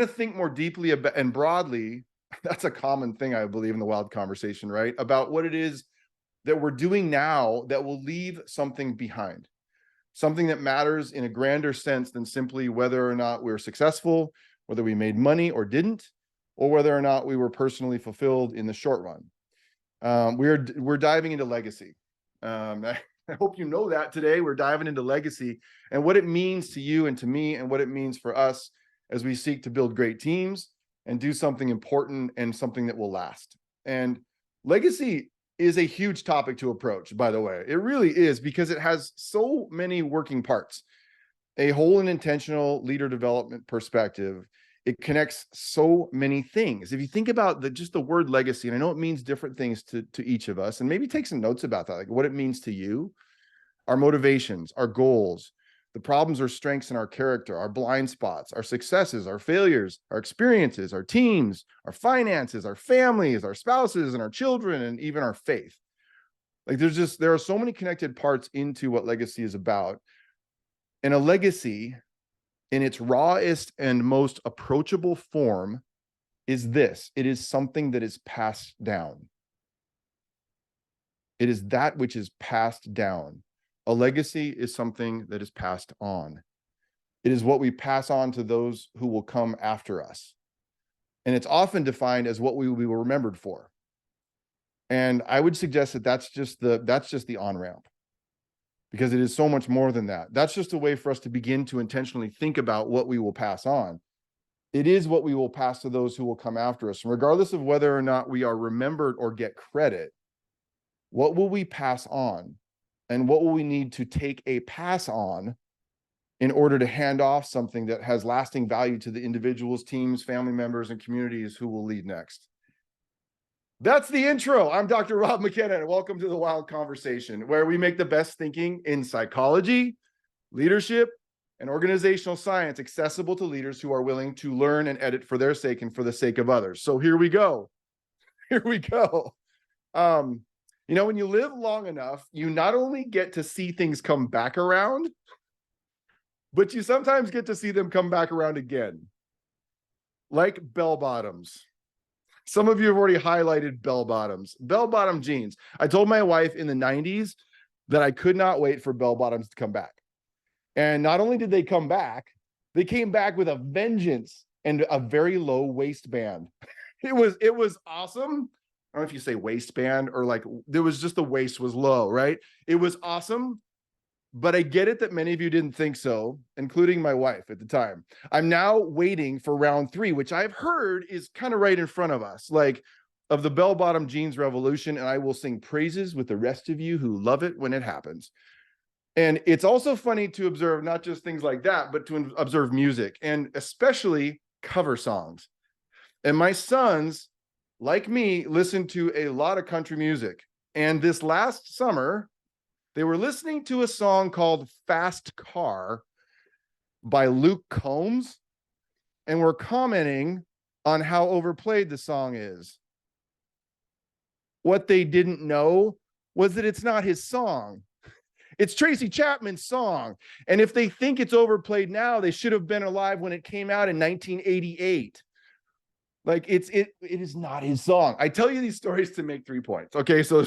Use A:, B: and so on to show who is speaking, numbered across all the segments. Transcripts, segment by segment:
A: to think more deeply about and broadly. That's a common thing, I believe, in the WiLD conversation, right? About what it is that we're doing now that will leave something behind, something that matters in a grander sense than simply whether or not we're successful, whether we made money or didn't, or whether or not we were personally fulfilled in the short run. We're diving into legacy. I hope you know that today. We're diving into legacy and what it means to you and to me, and what it means for us as we seek to build great teams and do something important and something that will last. And legacy is a huge topic to approach, by the way. It really is, because it has so many working parts. A whole and intentional leader development perspective, it connects so many things. If you think about just the word legacy, and I know it means different things to each of us, and maybe take some notes about that, like what it means to you, our motivations, our goals, the problems or strengths in our character, our blind spots, our successes, our failures, our experiences, our teams, our finances, our families, our spouses, and our children, and even our faith. Like there are so many connected parts into what legacy is about. And a legacy, in its rawest and most approachable form, is this: it is something that is passed down. It is that which is passed down. A legacy is something that is passed on. It is what we pass on to those who will come after us. And it's often defined as what we will be remembered for. And I would suggest that that's just the on-ramp, because it is so much more than that. That's just a way for us to begin to intentionally think about what we will pass on. It is what we will pass to those who will come after us. And regardless of whether or not we are remembered or get credit, what will we pass on? And what will we need to take a pass on in order to hand off something that has lasting value to the individuals, teams, family members, and communities who will lead next? That's the intro. I'm Dr. Rob McKenna, and welcome to the WiLD Conversation, where we make the best thinking in psychology, leadership, and organizational science accessible to leaders who are willing to learn and edit for their sake and for the sake of others. So here we go. Here we go. You know, when you live long enough, you not only get to see things come back around, but you sometimes get to see them come back around again. Like bell bottoms. Some of you have already highlighted bell bottoms. Bell bottom jeans. I told my wife in the 90s that I could not wait for bell bottoms to come back. And not only did they come back, they came back with a vengeance and a very low waistband. It was awesome. I don't know if you say waistband or like, there was just the waist was low, right? It was awesome. But I get it that many of you didn't think so, including my wife at the time. I'm now waiting for round 3, which I've heard is kind of right in front of us, like of the bell-bottom jeans revolution. And I will sing praises with the rest of you who love it when it happens. And it's also funny to observe not just things like that, but to observe music, and especially cover songs. And my sons, like me, listen to a lot of country music. And this last summer, they were listening to a song called Fast Car by Luke Combs, and were commenting on how overplayed the song is. What they didn't know was that it's not his song. It's Tracy Chapman's song. And if they think it's overplayed now, they should have been alive when it came out in 1988. Like it is not his song. I tell you these stories to make 3 points. Okay, so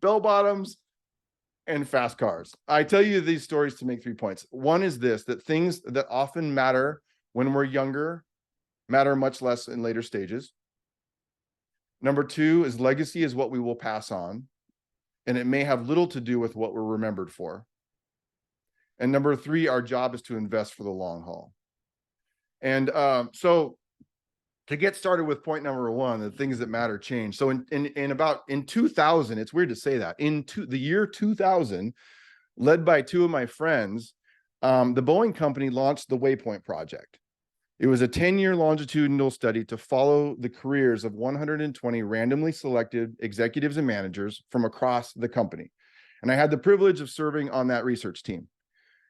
A: bell bottoms and fast cars. I tell you these stories to make 3 points. One is this: that things that often matter when we're younger matter much less in later stages. Number 2 is legacy is what we will pass on, and it may have little to do with what we're remembered for. And number 3, our job is to invest for the long haul. And so to get started with point number 1, the things that matter change. So in 2000, it's weird to say that, the year 2000, led by 2 of my friends, the Boeing company launched the Waypoint Project. It was a 10-year longitudinal study to follow the careers of 120 randomly selected executives and managers from across the company. And I had the privilege of serving on that research team.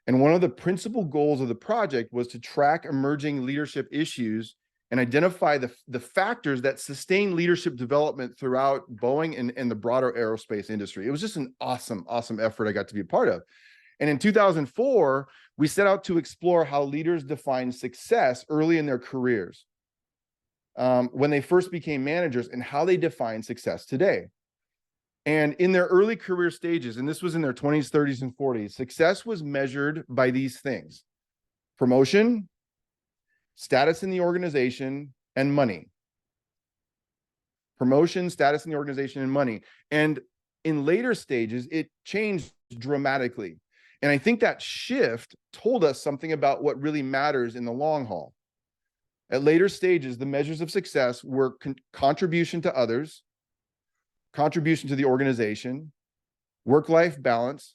A: And one of the principal goals of the project was to track emerging leadership issues and identify the factors that sustain leadership development throughout Boeing and the broader aerospace industry. It was just an awesome effort I got to be a part of. And in 2004, we set out to explore how leaders define success early in their careers, when they first became managers, and how they define success today. And in their early career stages, and this was in their 20s, 30s, and 40s, success was measured by these things: promotion, status in the organization, and money. Promotion, status in the organization, and money. And in later stages, it changed dramatically. And I think that shift told us something about what really matters in the long haul. At later stages, the measures of success were contribution to others, contribution to the organization, work-life balance,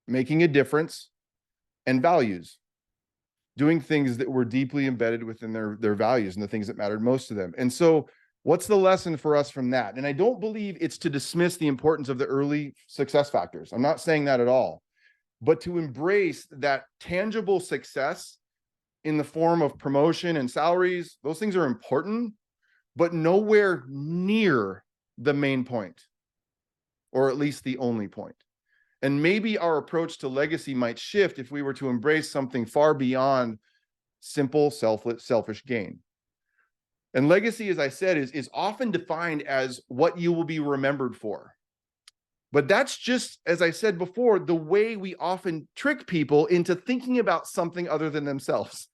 A: making a difference, and values. Doing things that were deeply embedded within their values and the things that mattered most to them. And so what's the lesson for us from that? And I don't believe it's to dismiss the importance of the early success factors. I'm not saying that at all, but to embrace that tangible success in the form of promotion and salaries. Those things are important, but nowhere near the main point, or at least the only point. And maybe our approach to legacy might shift if we were to embrace something far beyond simple, selfish gain. And legacy, as I said, is often defined as what you will be remembered for. But that's just, as I said before, the way we often trick people into thinking about something other than themselves.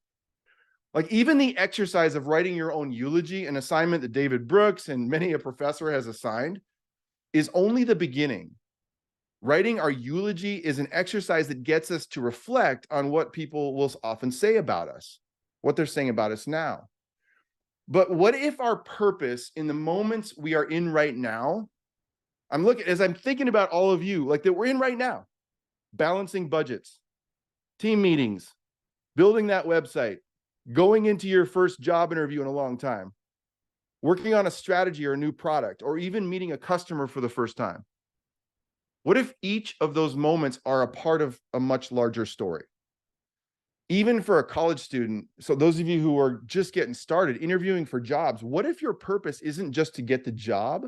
A: Like even the exercise of writing your own eulogy, an assignment that David Brooks and many a professor has assigned, is only the beginning. Writing our eulogy is an exercise that gets us to reflect on what people will often say about us, what they're saying about us now. But what if our purpose in the moments we are in right now, as I'm thinking about all of you, like that we're in right now, balancing budgets, team meetings, building that website, going into your first job interview in a long time, working on a strategy or a new product, or even meeting a customer for the first time. What if each of those moments are a part of a much larger story? Even for a college student, so those of you who are just getting started interviewing for jobs, what if your purpose isn't just to get the job?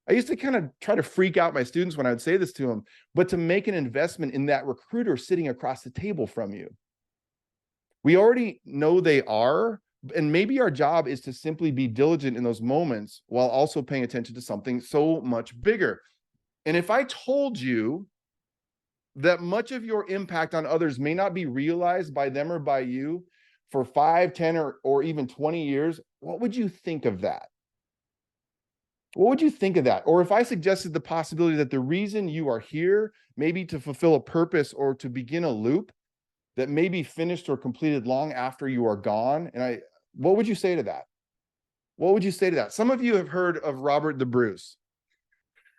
A: I used to kind of try to freak out my students when I would say this to them, but to make an investment in that recruiter sitting across the table from you. We already know they are, and maybe our job is to simply be diligent in those moments while also paying attention to something so much bigger. And if I told you that much of your impact on others may not be realized by them or by you for 5, 10, or even 20 years, what would you think of that? What would you think of that? Or if I suggested the possibility that the reason you are here may be to fulfill a purpose or to begin a loop that may be finished or completed long after you are gone, what would you say to that? What would you say to that? Some of you have heard of Robert the Bruce.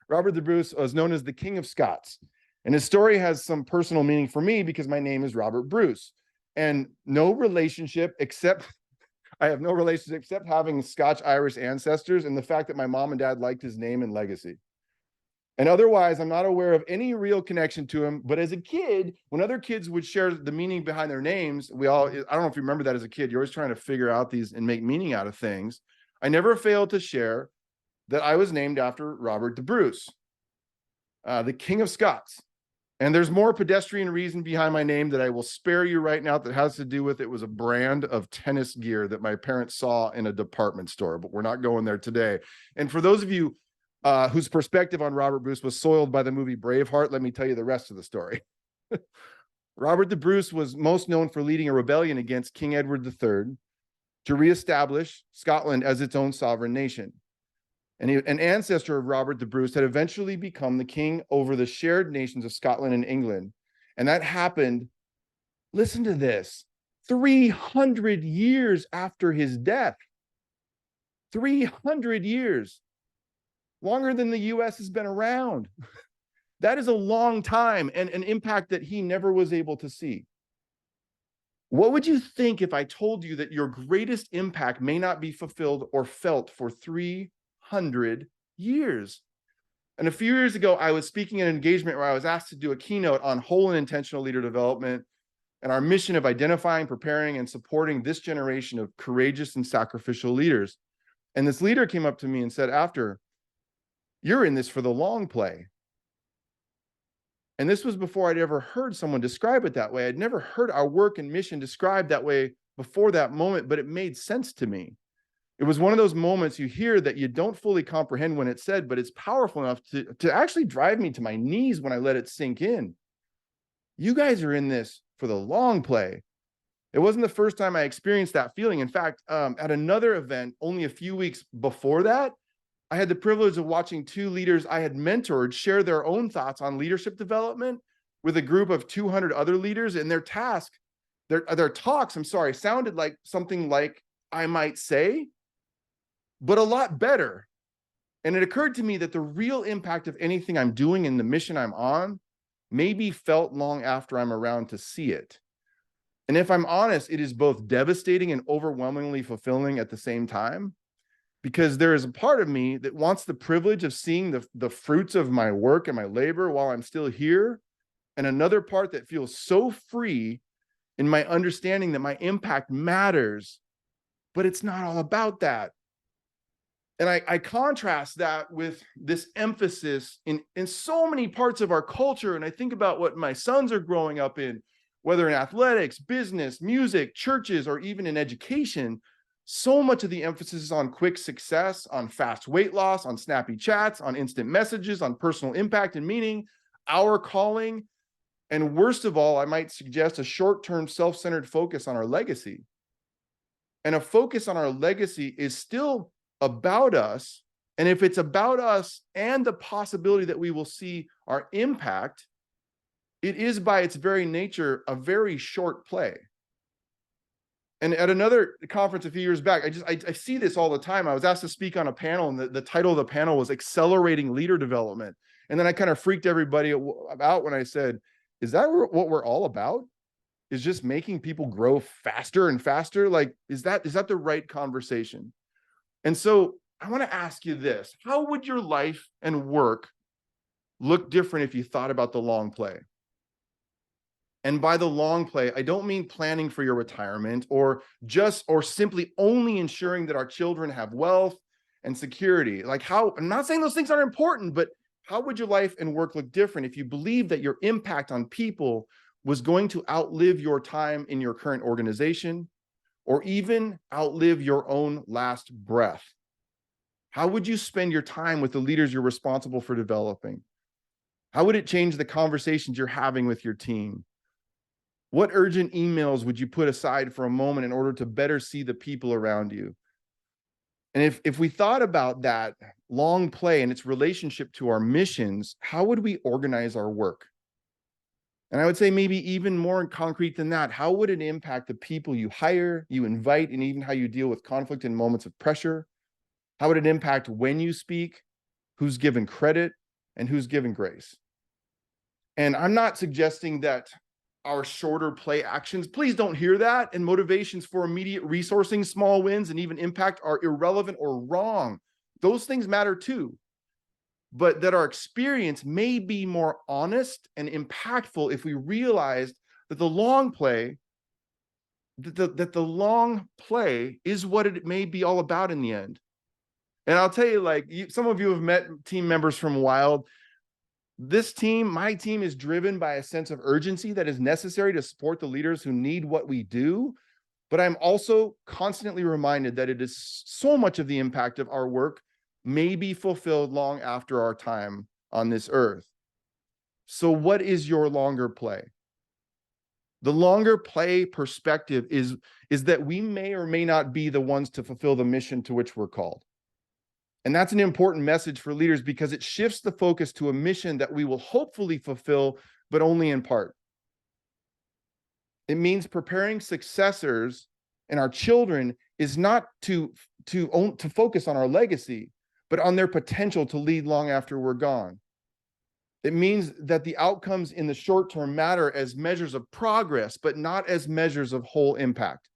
A: Robert the Bruce was known as the King of Scots. And his story has some personal meaning for me because my name is Robert Bruce. And no relationship except, I have no relationship except having Scotch-Irish ancestors and the fact that my mom and dad liked his name and legacy. And otherwise, I'm not aware of any real connection to him. But as a kid, when other kids would share the meaning behind their names, I don't know if you remember that as a kid, you're always trying to figure out these and make meaning out of things. I never failed to share that I was named after Robert the Bruce, the King of Scots. And there's more pedestrian reason behind my name that I will spare you right now that has to do with it was a brand of tennis gear that my parents saw in a department store, but we're not going there today. And for those of you whose perspective on Robert Bruce was soiled by the movie Braveheart, let me tell you the rest of the story. Robert the Bruce was most known for leading a rebellion against King Edward III to reestablish Scotland as its own sovereign nation. And an ancestor of Robert the Bruce had eventually become the king over the shared nations of Scotland and England. And that happened, listen to this, 300 years after his death. 300 years. Longer than the US has been around. That is a long time and an impact that he never was able to see. What would you think if I told you that your greatest impact may not be fulfilled or felt for 300 years? And a few years ago, I was speaking at an engagement where I was asked to do a keynote on whole and intentional leader development and our mission of identifying, preparing, and supporting this generation of courageous and sacrificial leaders. And this leader came up to me and said, "After, you're in this for the long play." And this was before I'd ever heard someone describe it that way. I'd never heard our work and mission described that way before that moment, but it made sense to me. It was one of those moments you hear that you don't fully comprehend when it's said, but it's powerful enough to actually drive me to my knees when I let it sink in. You guys are in this for the long play. It wasn't the first time I experienced that feeling. In fact, at another event only a few weeks before that, I had the privilege of watching two leaders I had mentored share their own thoughts on leadership development with a group of 200 other leaders, and their talks, sounded like something like I might say, but a lot better. And it occurred to me that the real impact of anything I'm doing in the mission I'm on may be felt long after I'm around to see it. And if I'm honest, it is both devastating and overwhelmingly fulfilling at the same time, because there is a part of me that wants the privilege of seeing the fruits of my work and my labor while I'm still here, and another part that feels so free in my understanding that my impact matters, but it's not all about that. And I contrast that with this emphasis in so many parts of our culture. And I think about what my sons are growing up in, whether in athletics, business, music, churches, or even in education. So much of the emphasis is on quick success, on fast weight loss, on snappy chats, on instant messages, on personal impact and meaning, our calling, and worst of all, I might suggest a short-term self-centered focus on our legacy. And a focus on our legacy is still about us. And if it's about us and the possibility that we will see our impact, it is by its very nature a very short play. And at another conference a few years back, I see this all the time. I was asked to speak on a panel, and the title of the panel was Accelerating Leader Development. And then I kind of freaked everybody out when I said, is that what we're all about? Is just making people grow faster and faster? Like, is that the right conversation? And so I want to ask you this: how would your life and work look different if you thought about the long play? And by the long play, I don't mean planning for your retirement or simply only ensuring that our children have wealth and security. I'm not saying those things aren't important, but how would your life and work look different if you believe that your impact on people was going to outlive your time in your current organization, or even outlive your own last breath? How would you spend your time with the leaders you're responsible for developing? How would it change the conversations you're having with your team? What urgent emails would you put aside for a moment in order to better see the people around you? And if we thought about that long play and its relationship to our missions, how would we organize our work? And I would say maybe even more concrete than that, how would it impact the people you hire, you invite, and even how you deal with conflict in moments of pressure? How would it impact when you speak, who's given credit, and who's given grace? And I'm not suggesting that our shorter play actions, please don't hear that, and motivations for immediate resourcing, small wins, and even impact are irrelevant or wrong. Those things matter too. But that our experience may be more honest and impactful if we realized that the long play, that the long play is what it may be all about in the end. And I'll tell you, some of you have met team members from WiLD. This team, my team, is driven by a sense of urgency that is necessary to support the leaders who need what we do. But I'm also constantly reminded that it is so much of the impact of our work may be fulfilled long after our time on this earth. So what is your longer play? The longer play perspective is that we may or may not be the ones to fulfill the mission to which we're called. And that's an important message for leaders, because it shifts the focus to a mission that we will hopefully fulfill, but only in part. It means preparing successors and our children is not to focus on our legacy, but on their potential to lead long after we're gone. It means that the outcomes in the short term matter as measures of progress, but not as measures of whole impact.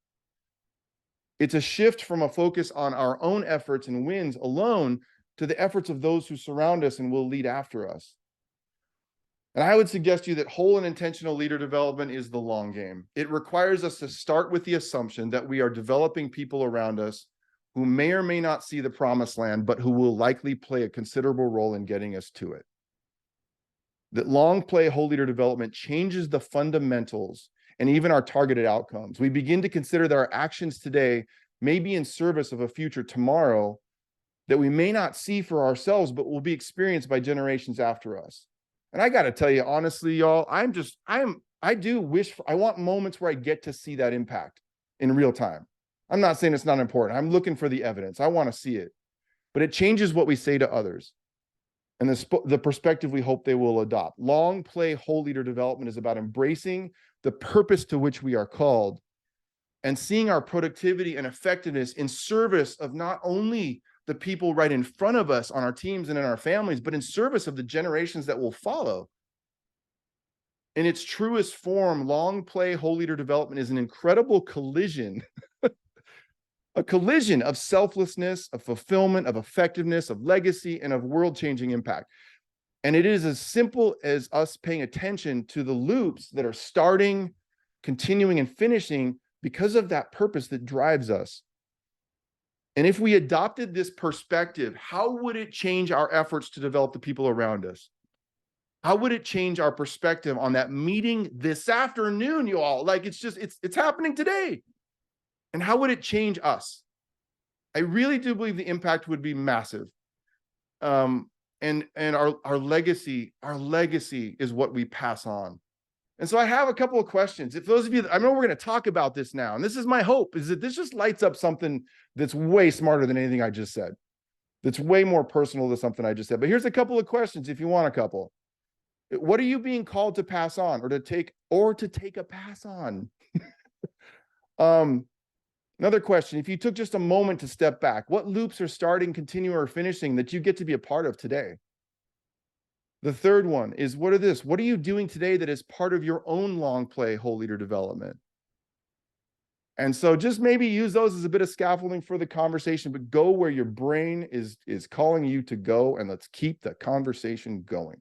A: It's a shift from a focus on our own efforts and wins alone to the efforts of those who surround us and will lead after us. And I would suggest to you that whole and intentional leader development is the long game. It requires us to start with the assumption that we are developing people around us who may or may not see the promised land, but who will likely play a considerable role in getting us to it. that long play whole leader development changes the fundamentals and even our targeted outcomes. We begin to consider that our actions today may be in service of a future tomorrow that we may not see for ourselves, but will be experienced by generations after us. And I got to tell you, honestly, y'all, I do wish I want moments where I get to see that impact in real time. I'm not saying it's not important. I'm looking for the evidence. I want to see it, but it changes what we say to others and the perspective we hope they will adopt. Long play whole leader development is about embracing the purpose to which we are called and seeing our productivity and effectiveness in service of not only the people right in front of us on our teams and in our families, but in service of the generations that will follow. In its truest form, long play whole leader development is an incredible collision, a collision of selflessness, of fulfillment, of effectiveness, of legacy, and of world-changing impact. And it is as simple as us paying attention to the loops that are starting, continuing, and finishing because of that purpose that drives us. And if we adopted this perspective, how would it change our efforts to develop the people around us? How would it change our perspective on that meeting this afternoon, you all? Like, it's happening today. And how would it change us? I really do believe the impact would be massive. And our legacy is what we pass on. And so I have a couple of questions. If those of you, I know we're going to talk about this now, and this is my hope, is that this just lights up something that's way smarter than anything I just said. That's way more personal than something I just said. But here's a couple of questions if you want a couple. What are you being called to pass on or to take a pass on? Another question, if you took just a moment to step back, what loops are starting, continuing, or finishing that you get to be a part of today? The third one is, what are you doing today that is part of your own long play whole leader development? And so just maybe use those as a bit of scaffolding for the conversation, but go where your brain is calling you to go, and let's keep the conversation going.